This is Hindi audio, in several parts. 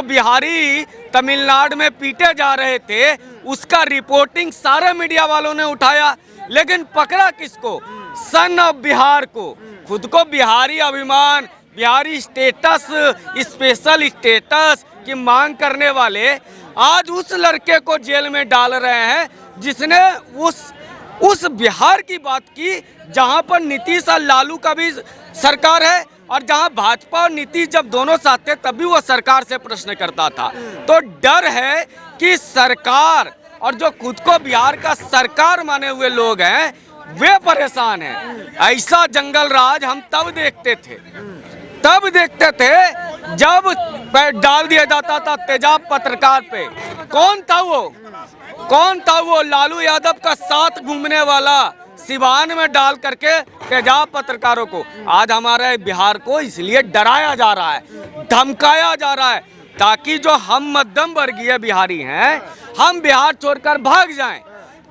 जो बिहारी तमिलनाडु में पीटे जा रहे थे उसका रिपोर्टिंग सारे मीडिया वालों ने उठाया, लेकिन पकड़ा किसको? सन ऑफ बिहार को। खुद को बिहारी अभिमान, बिहारी स्टेटस, स्पेशल स्टेटस की मांग करने वाले आज उस लड़के को जेल में डाल रहे हैं जिसने उस बिहार की बात की जहां पर नीतीश और लालू का भी सरकार है, और जहां भाजपा और नीतीश जब दोनों साथ थे तब भी वो सरकार से प्रश्न करता था। तो डर है कि सरकार और जो खुद को बिहार का सरकार माने हुए लोग हैं वे परेशान हैं। ऐसा जंगल राज हम तब देखते थे जब डाल दिया जाता था तेजाब पत्रकार पे। कौन था वो लालू यादव का साथ घूमने वाला सिवान में डाल करके तेजाब पत्रकारों को। आज हमारे बिहार को इसलिए डराया जा रहा है, धमकाया जा रहा है, ताकि जो हम मध्यम वर्गीय बिहारी हैं हम बिहार छोड़कर भाग जाएं।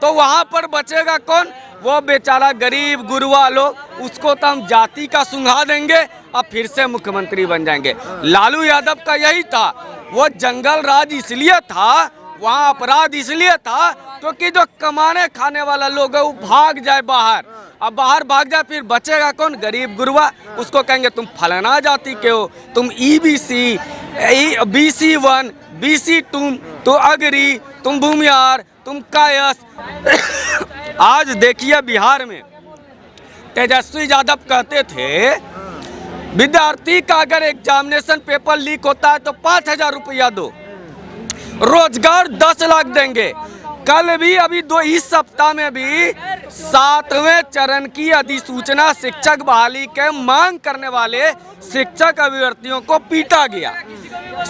तो वहां पर बचेगा कौन? वो बेचारा गरीब गुरवा लोग, उसको तो हम जाति का सुंघा देंगे और फिर से मुख्यमंत्री बन जाएंगे। लालू यादव का यही था, वो जंगल राज इसलिए था, वहाँ अपराध इसलिए था क्योंकि जो कमाने खाने वाला लोग है वो भाग जाए बाहर। अब बाहर भाग जाए फिर बचेगा कौन? गरीब गुरवा। उसको कहेंगे तुम फलाना जाति के हो, तुम EBC, BC1, BC2, तो अगरी, तुम भूमियार, तुम कायस। आज देखिए बिहार में तेजस्वी यादव कहते थे विद्यार्थी का अगर एग्जामिनेशन पेपर लीक होता है तो 5,000 रुपया दो, रोजगार 10 लाख देंगे। कल भी अभी इस सप्ताह में भी 7वें चरण की अधिसूचना शिक्षक बहाली के मांग करने वाले शिक्षक अभ्यर्थियों को पीटा गया।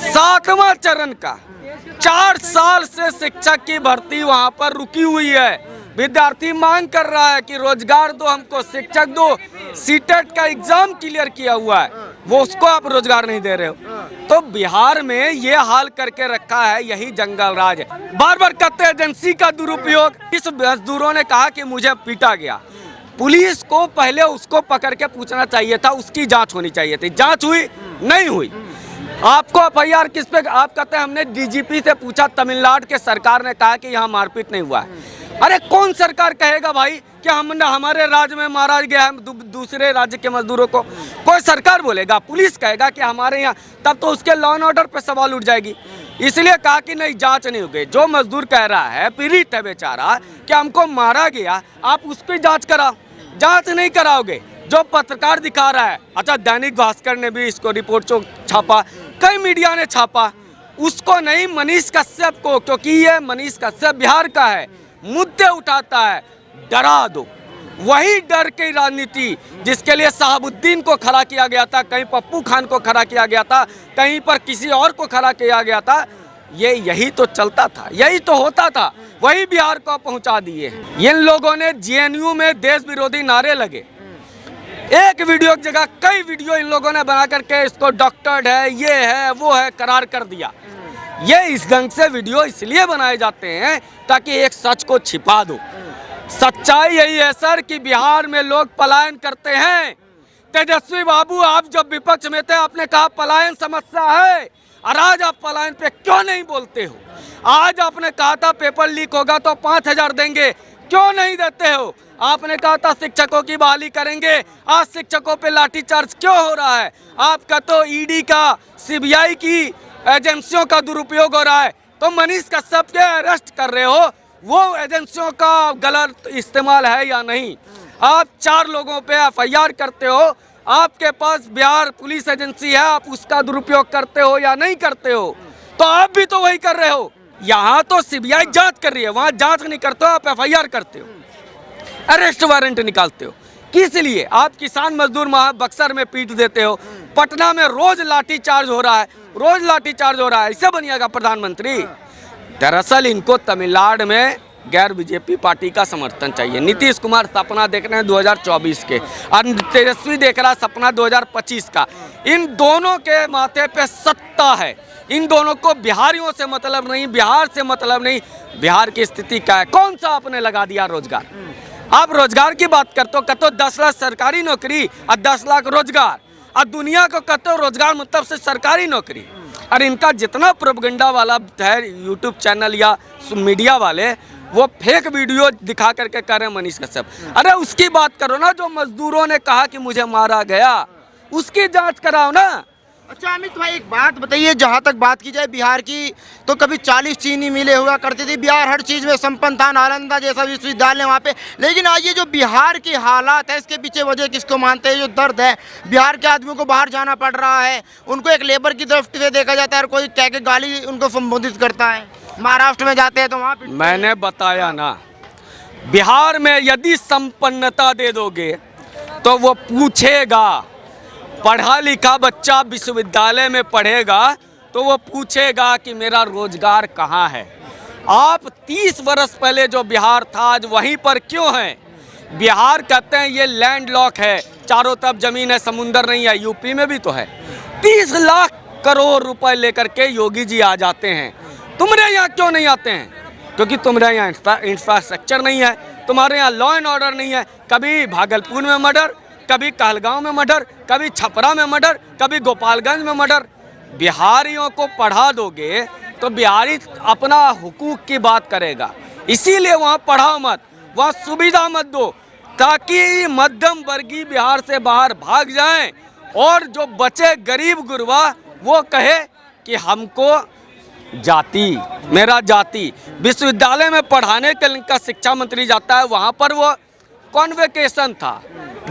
7वां चरण का 4 साल से शिक्षक की भर्ती वहां पर रुकी हुई है। विद्यार्थी मांग कर रहा है कि रोजगार दो हमको, शिक्षक दो। सीटेट का एग्जाम क्लियर किया हुआ है, वो उसको आप रोजगार नहीं दे रहे हो। तो बिहार में ये हाल करके रखा है, यही जंगल राज है। बार बार कहते हैं एजेंसी का दुरुपयोग। इस मजदूरों ने कहा कि मुझे पीटा गया, पुलिस को पहले उसको पकड़ के पूछना चाहिए था, उसकी जांच होनी चाहिए थी। जांच हुई? नहीं हुई। आपको FIR किस पे? आप कहते हैं हमने DGP से पूछा, तमिलनाडु के सरकार ने कहा कि यहाँ मारपीट नहीं हुआ है। अरे कौन सरकार कहेगा भाई कि हमारे राज्य में मारा गया है दूसरे राज्य के मजदूरों को? कोई सरकार बोलेगा? पुलिस कहेगा कि हमारे यहाँ, तब तो उसके लॉ एंड ऑर्डर पे सवाल उठ जाएगी। इसलिए कहा कि नहीं, जांच नहीं हो गई। जो मजदूर कह रहा है, पीड़ित है बेचारा, कि हमको मारा गया, आप उसकी जांच कराओ। जांच नहीं कराओगे। जो पत्रकार दिखा रहा है, अच्छा दैनिक भास्कर ने भी इसको रिपोर्ट छापा, कई मीडिया ने छापा, उसको नहीं, मनीष कश्यप को, क्योंकि ये मनीष कश्यप बिहार का है, मुद्दे उठाता है, डरा दो। वही डर की राजनीति जिसके लिए शहाबुद्दीन को खड़ा किया गया था, कहीं पप्पू खान को खड़ा किया गया था, कहीं पर किसी और को खड़ा किया गया था, यही तो चलता था, यही तो होता था, वही बिहार को पहुंचा दिए हैं। इन लोगों ने GNU में देश विरोधी नारे लगे, एक वीडियो की जगह कई वीडियो इन लोगों ने बना करके इसको डॉक्टर्ड है, ये है, वो है करार कर दिया। ये इस ढंग से वीडियो इसलिए बनाए जाते हैं ताकि एक सच को छिपा दो। सच्चाई यही है सर कि बिहार में लोग पलायन करते हैं। तेजस्वी बाबू, आप जब विपक्ष में थे आपने कहा पलायन समस्या है, और आज आप पलायन पे क्यों नहीं बोलते हो? आज आपने कहा था पेपर लीक होगा तो 5,000 देंगे, क्यों नहीं देते हो? आपने कहा था शिक्षकों की बहाली करेंगे, आज शिक्षकों पे लाठीचार्ज क्यों हो रहा है? आपका तो ED का, CBI की एजेंसियों का दुरुपयोग हो रहा है। तो मनीष कश्यप के अरेस्ट कर रहे हो, वो एजेंसियों का गलत इस्तेमाल है या नहीं? आप 4 लोगों पे FIR करते हो, आपके पास बिहार पुलिस एजेंसी है, आप उसका दुरुपयोग करते हो या नहीं करते हो? तो आप भी तो वही कर रहे हो। यहाँ तो CBI जांच कर रही है, वहाँ जांच नहीं करते हो, आप FIR करते हो, अरेस्ट वारंट निकालते हो। किस लिए? आप किसान मजदूर बक्सर में पीट देते हो, पटना में रोज लाठीचार्ज हो रहा है, रोज लाठीचार्ज हो रहा है, इससे बनिएगा प्रधानमंत्री? दरअसल इनको तमिलनाडु में गैर BJP पार्टी का समर्थन चाहिए। नीतीश कुमार सपना देख रहे हैं 2024 के, और तेजस्वी देख रहा है सपना 2025 का। इन दोनों के माथे पे सत्ता है, इन दोनों को बिहारियों से मतलब नहीं, बिहार से मतलब नहीं। बिहार की स्थिति क्या है? कौन सा आपने लगा दिया रोजगार? आप रोजगार की बात करते हो, कहते हो 10 लाख सरकारी नौकरी और 10 लाख रोजगार, और दुनिया को कहते हो रोजगार मतलब से सरकारी नौकरी। और इनका जितना प्रोपगेंडा वाला है यूट्यूब चैनल या मीडिया वाले, वो फेक वीडियो दिखा करके कह रहे हैं मनीष कश्यप। अरे उसकी बात करो ना, जो मजदूरों ने कहा कि मुझे मारा गया, उसकी जांच कराओ ना। अच्छा अमित भाई, एक बात बताइए, जहाँ तक बात की जाए बिहार की, तो कभी 40 चीनी मिलें हुआ करती थी, बिहार हर चीज़ में संपन्न था, नालंदा जैसा विश्वविद्यालय वहाँ पे। लेकिन आज ये जो बिहार की हालात है, इसके पीछे वजह किसको मानते हैं? जो दर्द है बिहार के आदमियों को, बाहर जाना पड़ रहा है, उनको एक लेबर की तरफ से देखा जाता है और कोई कह के गाली उनको संबोधित करता है। महाराष्ट्र में जाते हैं तो वहाँ पे मैंने बताया ना, बिहार में यदि संपन्नता दे दोगे तो वो पूछेगा, पढ़ा लिखा बच्चा विश्वविद्यालय में पढ़ेगा तो वो पूछेगा कि मेरा रोजगार कहाँ है। आप 30 वर्ष पहले जो बिहार था आज वहीं पर क्यों है? बिहार कहते हैं ये लैंड लॉक है, चारों तरफ जमीन है, समुंदर नहीं है। यूपी में भी तो है। 30 लाख करोड़ रुपए लेकर के योगी जी आ जाते हैं। तुम्हारे यहाँ क्यों नहीं आते हैं? क्योंकि तुम्हारे यहाँ इंफ्रास्ट्रक्चर नहीं है, तुम्हारे यहाँ लॉ एंड ऑर्डर नहीं है। कभी भागलपुर में मर्डर, कभी कहलगांव में मर्डर, कभी छपरा में मर्डर, कभी गोपालगंज में मर्डर। बिहारियों को पढ़ा दोगे तो बिहारी अपना हुकूक की बात करेगा। इसीलिए वहाँ पढ़ाओ मत, वहाँ सुविधा मत दो, ताकि मध्यम वर्गीय बिहार से बाहर भाग जाएं और जो बचे गरीब गुरबा वो कहे कि हमको जाति, मेरा जाति। विश्वविद्यालय में पढ़ाने के लिए शिक्षा मंत्री जाता है, वहाँ पर वो कॉन्वेकेशन था,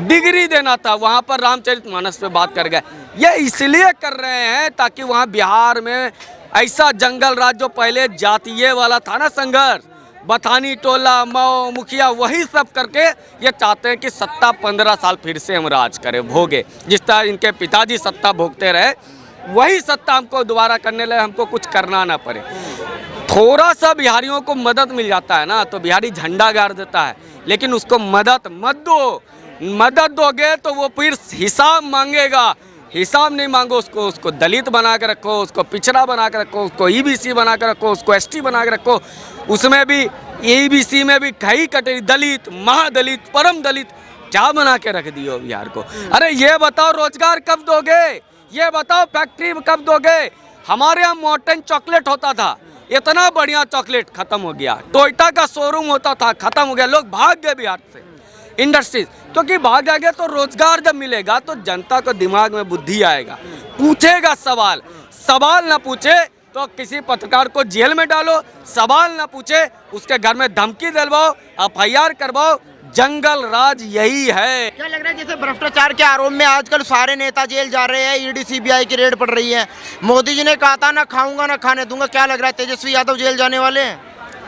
डिग्री देना था, वहाँ पर रामचरितमानस पे बात कर गए। ये इसलिए कर रहे हैं ताकि वहाँ बिहार में ऐसा जंगल राज जो पहले जातीय वाला था ना, संघर्ष, बथानी टोला, मऊ, मुखिया, वही सब करके ये चाहते हैं कि सत्ता 15 साल फिर से हम राज करें, भोगे। जिस तरह इनके पिताजी सत्ता भोगते रहे, वही सत्ता हमको दोबारा करने लगे, हमको कुछ करना ना पड़े। थोड़ा सा बिहारियों को मदद मिल जाता है ना तो बिहारी झंडा गाड़ देता है, लेकिन उसको मदद मत दो। मदद दोगे तो वो फिर हिसाब मांगेगा। हिसाब नहीं मांगो, उसको दलित बना के रखो, उसको पिछड़ा बना के रखो, उसको ईबीसी बना के रखो, उसको एसटी बना के रखो। उसमें भी ईबीसी में भी कई कैटेगरी, दलित, महादलित, परम दलित, क्या बना के रख दियो बिहार को। अरे ये बताओ रोजगार कब दोगे? ये बताओ फैक्ट्री कब दोगे? हमारे यहाँ मॉर्टन चॉकलेट होता था, इतना बढ़िया चॉकलेट खत्म हो गया। टोयोटा का शोरूम होता था, खत्म हो गया। लोग भाग गए बिहार से इंडस्ट्रीज, क्योंकि भाग जाएंगे तो रोजगार जब मिलेगा तो जनता को दिमाग में बुद्धि आएगा, पूछेगा सवाल। सवाल ना पूछे तो किसी पत्रकार को जेल में डालो, सवाल ना पूछे उसके घर में धमकी दिलवाओ, एफआईआर करवाओ। जंगल राज यही है। क्या लग रहा है जैसे भ्रष्टाचार के आरोप में आजकल सारे नेता जेल जा रहे हैं, ईडी सीबीआई की रेड पड़ रही है। मोदी जी ने कहा था ना खाऊंगा ना खाने दूंगा, क्या लग रहा है तेजस्वी यादव जेल जाने वाले हैं?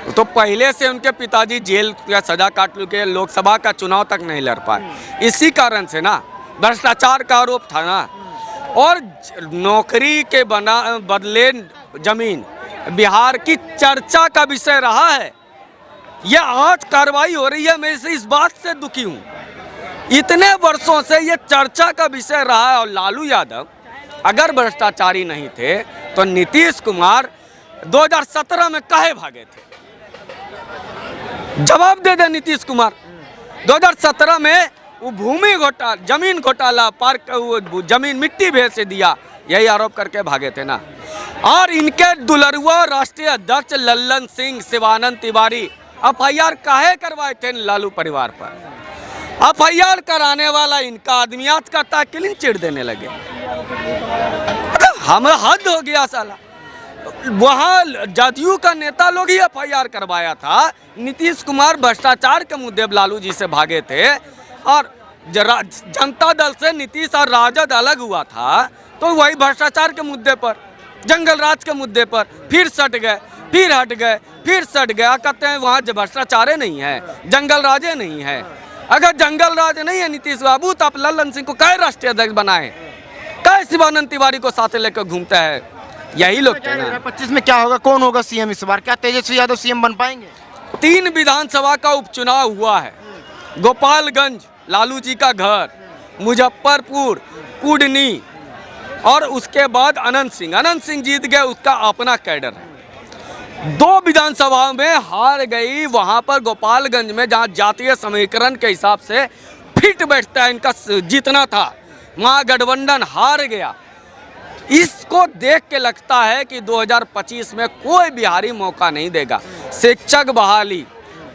तो पहले से उनके पिताजी जेल या सजा काट चुके, लोकसभा का चुनाव तक नहीं लड़ पाए, इसी कारण से ना भ्रष्टाचार का आरोप था ना। और नौकरी के बदले जमीन बिहार की चर्चा का विषय रहा है। ये आज कार्रवाई हो रही है, मैं इस बात से दुखी हूँ। इतने वर्षों से ये चर्चा का विषय रहा है। और लालू यादव अगर भ्रष्टाचारी नहीं थे तो नीतीश कुमार 2017 में काहे भागे थे? जवाब दे दे नीतीश कुमार। 2017 में वो भूमि घोटाला, जमीन घोटाला, पार्क, वो जमीन मिट्टी भेज से दिया, यही आरोप करके भागे थे ना। और इनके दुलरुआ राष्ट्रीय अध्यक्ष लल्लन सिंह, शिवानंद तिवारी एफआईआर काहे करवाए थे लालू परिवार पर? एफआईआर कराने वाला इनका आदमी आज का क्लीन चिट देने लगे। हम हद हो गया साला। वहाँ जदयू का नेता लोग ही एफआईआर करवाया था। नीतीश कुमार भ्रष्टाचार के मुद्दे लालू जी से भागे थे और जनता दल से नीतीश और राजद अलग हुआ था, तो वही भ्रष्टाचार के मुद्दे पर, जंगल राज के मुद्दे पर फिर सट गए, फिर हट गए, फिर सट गया। कहते हैं वहाँ भ्रष्टाचार नहीं है, जंगल राजे नहीं है। अगर जंगल राज नहीं है नीतीश बाबू, तो आप लल्लन सिंह को क्या राष्ट्रीय अध्यक्ष बनाए, क्या शिवानंद तिवारी को साथ लेकर घूमता है? यही लोग कहना है। 25 में क्या होगा, कौन होगा सीएम इस बार? क्या तेजस्वी यादव सीएम बन पाएंगे? 3 विधानसभा का उपचुनाव हुआ है। गोपालगंज लालू जी का घर, मुजफ्फरपुर कुडनी, और उसके बाद अनंत सिंह जीत गए, उसका अपना कैडर है। 2 विधानसभाओं में हार गई। वहां पर गोपालगंज में जहां जातीय समीकरण के हिसाब से फिट बैठता है, इनका जीतना था, वहां गठबंधन हार गया। इसको देख के लगता है कि 2025 में कोई बिहारी मौका नहीं देगा। शिक्षक बहाली,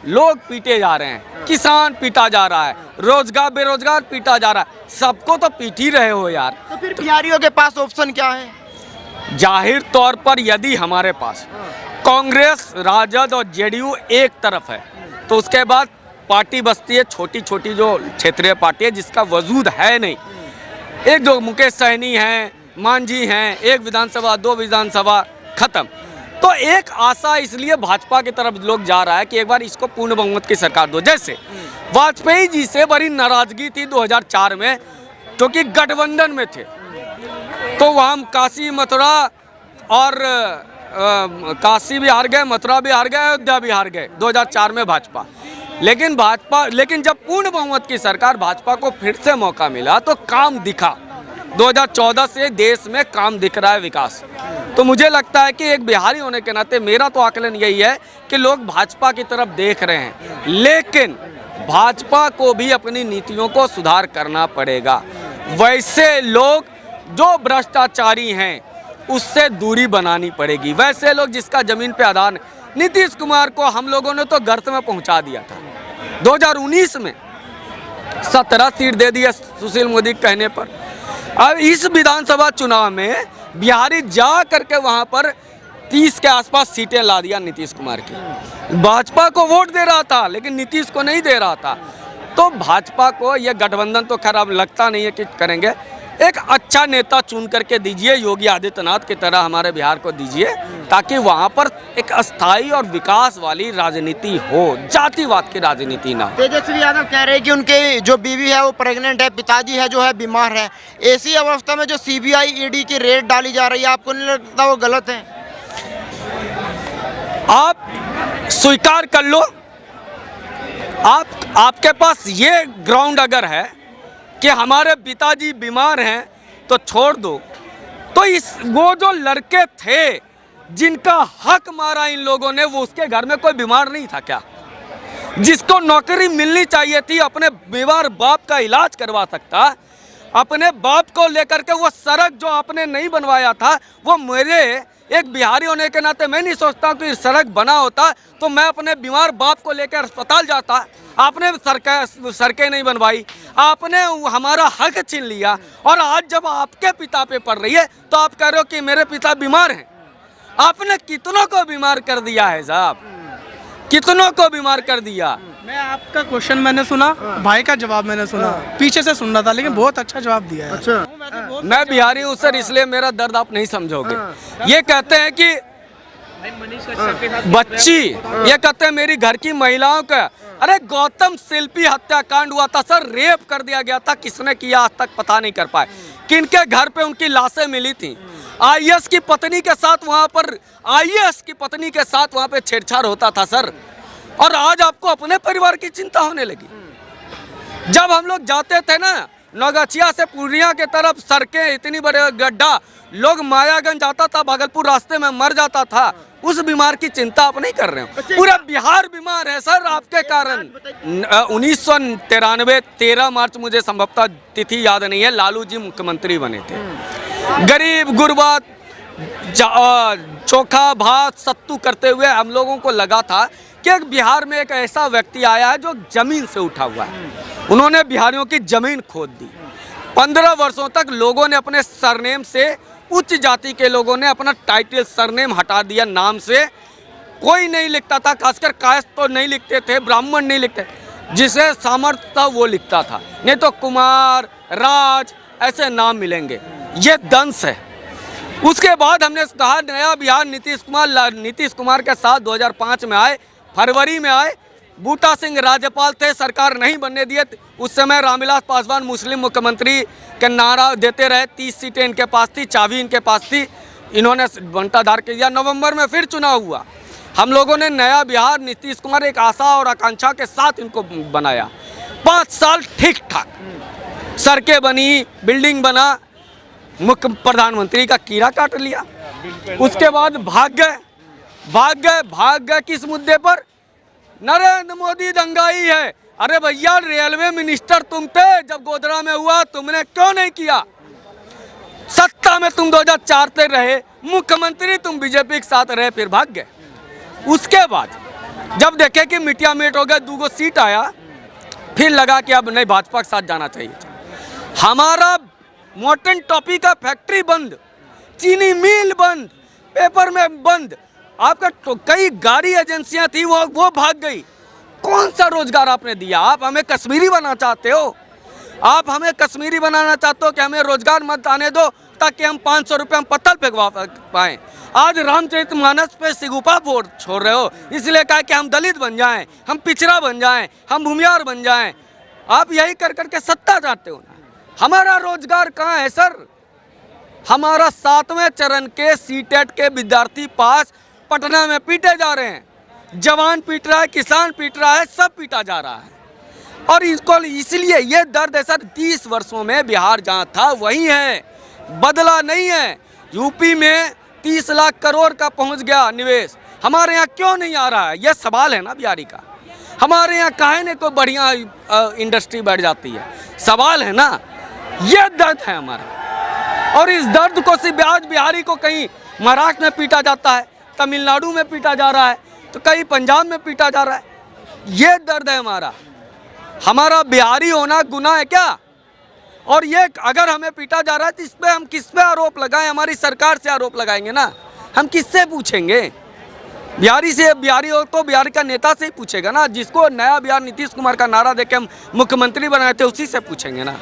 लोग पीटे जा रहे हैं, किसान पीटा जा रहा है, रोजगार बेरोजगार पीटा जा रहा है, सबको तो पीट ही रहे हो यार। तो फिर बिहारियों के पास ऑप्शन क्या है? जाहिर तौर पर यदि हमारे पास कांग्रेस, राजद और जेडीयू एक तरफ है तो उसके बाद पार्टी बसती है छोटी छोटी जो क्षेत्रीय पार्टी है जिसका वजूद है नहीं। एक जो मुकेश सहनी हैं, मांझी हैं, एक विधानसभा 2 विधानसभा खत्म। तो एक आशा इसलिए भाजपा की तरफ लोग जा रहा है कि एक बार इसको पूर्ण बहुमत की सरकार दो। जैसे वाजपेयी जी से बड़ी नाराजगी थी 2004 में, क्योंकि गठबंधन में थे तो वहाँ काशी मथुरा और काशी भी हार गए, मथुरा भी हार गए, अयोध्या भी हार गए 2004 में भाजपा। लेकिन जब पूर्ण बहुमत की सरकार भाजपा को फिर से मौका मिला तो काम दिखा। 2014 से देश में काम दिख रहा है, विकास। तो मुझे लगता है कि एक बिहारी होने के नाते मेरा तो आकलन यही है कि लोग भाजपा की तरफ देख रहे हैं, लेकिन भाजपा को भी अपनी नीतियों को सुधार करना पड़ेगा। वैसे लोग जो भ्रष्टाचारी हैं उससे दूरी बनानी पड़ेगी। वैसे लोग जिसका जमीन पे आधार नहीं, नीतीश कुमार को हम लोगों ने तो गर्त में पहुंचा दिया था 2019 में, 17 सीट दे दिया सुशील मोदी के कहने पर। अब इस विधानसभा चुनाव में बिहारी जा करके वहां पर 30 के आसपास सीटें ला दिया नीतीश कुमार की। भाजपा को वोट दे रहा था लेकिन नीतीश को नहीं दे रहा था। तो भाजपा को यह गठबंधन तो खराब लगता नहीं है कि करेंगे। एक अच्छा नेता चुन करके दीजिए, योगी आदित्यनाथ की तरह हमारे बिहार को दीजिए, ताकि वहां पर एक अस्थाई और विकास वाली राजनीति हो, जातिवाद की राजनीति ना हो। तेजस्वी यादव कह रहे हैं कि उनके जो बीवी है वो प्रेग्नेंट है, पिताजी है जो है बीमार है। ऐसी अवस्था में जो सीबीआई ईडी की रेड डाली जा रही है, आपको नहीं लगता वो गलत है? आप स्वीकार कर लो, आपके पास ये ग्राउंड अगर है कि हमारे पिताजी बीमार हैं तो छोड़ दो, तो वो जो लड़के थे जिनका हक मारा इन लोगों ने, वो उसके घर में कोई बीमार नहीं था क्या? जिसको नौकरी मिलनी चाहिए थी, अपने बीमार बाप का इलाज करवा सकता, अपने बाप को लेकर के वो सड़क जो आपने नहीं बनवाया था, वो मेरे एक बिहारी होने के नाते मैं नहीं सोचता कि सड़क बना होता तो मैं अपने बीमार बाप को लेकर अस्पताल जाता। आपने सड़कें नहीं बनवाई, आपने हमारा हक छीन लिया, और आज जब आपके पिता पे पड़ रही है तो आप कह रहे हो कि मेरे पिता बीमार हैं। आपने कितनों को बीमार कर दिया है साहब, कितनों को बीमार कर दिया। मैं आपका क्वेश्चन मैंने सुना, भाई का जवाब मैंने सुना, पीछे से सुन रहा था, लेकिन बहुत अच्छा जवाब दिया है। अच्छा, मैं बिहारी हूँ सर, इसलिए मेरा दर्द आप नहीं समझोगे। ये कहते हैं कि बच्ची, ये कहते हैं मेरी घर की महिलाओं का, अरे गौतम शिल्पी हत्याकांड हुआ था सर, रेप कर दिया गया था, किसने किया आज तक पता नहीं कर पाए। किनके घर पे उनकी लाशें मिली थी? आईएएस की पत्नी के साथ, वहां पर आईएएस की पत्नी के साथ वहां पे छेड़छाड़ होता था सर, और आज आपको अपने परिवार की चिंता होने लगी। जब हम लोग जाते थे ना नौगछिया से पूर्णिया के तरफ, सड़कें इतनी बड़े गड्ढा, लोग मायागंज जाता था, भागलपुर रास्ते में मर जाता था, उस बीमार की चिंता आप नहीं कर रहे हो। पूरा बिहार बीमार है सर आपके कारण। 1993 13 मार्च, मुझे संभवतः तिथि याद नहीं है, लालू जी मुख्यमंत्री बने थे। गरीब गुरबा चोखा भात सत्तू करते हुए हम लोगों को लगा था कि बिहार में एक ऐसा व्यक्ति आया है जो जमीन से उठा हुआ है। उन्होंने बिहारियों की जमीन खोद दी। 15 वर्षों तक लोगों ने अपने सरनेम से, उच्च जाति के लोगों ने अपना टाइटल सरनेम हटा दिया, नाम से कोई नहीं लिखता था, खासकर कायस्थ तो नहीं लिखते थे, ब्राह्मण नहीं लिखते, जिसे सामर्थ्य था वो लिखता था, नहीं तो कुमार, राज ऐसे नाम मिलेंगे। ये दंश है। उसके बाद हमने कहा नया बिहार, नीतीश कुमार के साथ 2005 में आए, फरवरी में आए, बूटा सिंह राज्यपाल थे, सरकार नहीं बनने दिए। उस समय रामविलास पासवान मुस्लिम मुख्यमंत्री के नारा देते रहे, 30 सीटें इनके पास थी, चाबी इनके पास थी, इन्होंने बंटाधार कर दिया। नवंबर में फिर चुनाव हुआ, हम लोगों ने नया बिहार, नीतीश कुमार एक आशा और आकांक्षा के साथ इनको बनाया। 5 साल ठीक ठाक, सड़कें बनी, बिल्डिंग बना, मुख्य प्रधानमंत्री का कीड़ा काट लिया। उसके बाद भाग गए किस मुद्दे पर? नरेंद्र मोदी दंगाई है। अरे भैया, रेलवे मिनिस्टर तुम थे जब गोधरा में हुआ, तुमने क्यों नहीं किया? सत्ता में तुम 2004 से रहे, मुख्यमंत्री तुम बीजेपी के साथ रहे, फिर भाग गए। उसके बाद जब देखे कि मिटिया मिट हो गया, 2 सीट आया, फिर लगा कि अब नहीं भाजपा के साथ जाना चाहिए। हमारा मॉर्टन टॉपी का फैक्ट्री बंद, चीनी मिल बंद, पेपर में बंद, आपका तो कई गाड़ी एजेंसियां थी वो भाग गई। कौन सा रोजगार आपने दिया? आप हमें कश्मीरी बनाना चाहते हो? आप हमें कश्मीरी बनाना चाहते हो कि हमें रोजगार मत आने दो ताकि हम 500 रुपये हम पत्थर फेंकवा पाएँ। आज रामचरितमानस पे सिगुपा वोट छोड़ रहे हो, इसलिए कहा कि हम दलित बन जाएं, हम पिछड़ा बन जाएं, हम भूमियार बन जाएं। आप यही कर करके सत्ता चाहते हो ना। हमारा रोजगार कहाँ है सर? हमारा 7वें चरण के सीटेट के विद्यार्थी पास पटना में पीटे जा रहे हैं, जवान पीट रहा है, किसान पीट रहा है, सब पीटा जा रहा है। और इसको इसलिए ये दर्द है सर, 30 वर्षों में बिहार जहाँ था वही है, बदला नहीं है। यूपी में 30 लाख करोड़ का पहुंच गया निवेश, हमारे यहाँ क्यों नहीं आ रहा है? यह सवाल है ना बिहारी का। हमारे यहाँ काहे ने कोई बढ़िया इंडस्ट्री बढ़ जाती है, सवाल है ना। यह दर्द है हमारा, और इस दर्द को सिर्फ आज बिहारी को कहीं महाराष्ट्र में पीटा जाता है, तमिलनाडु में पीटा जा रहा है, तो कहीं पंजाब में पीटा जा रहा है। ये दर्द है हमारा। हमारा बिहारी होना गुनाह है क्या? और ये अगर हमें पीटा जा रहा है तो इस पे हम किस पे आरोप लगाएं? हमारी सरकार से आरोप लगाएंगे ना, हम किससे पूछेंगे? बिहारी से, बिहारी हो तो बिहार का नेता से ही पूछेगा ना, जिसको नया बिहार नीतीश कुमार का नारा देके हम मुख्यमंत्री बनाए थे, उसी से पूछेंगे ना।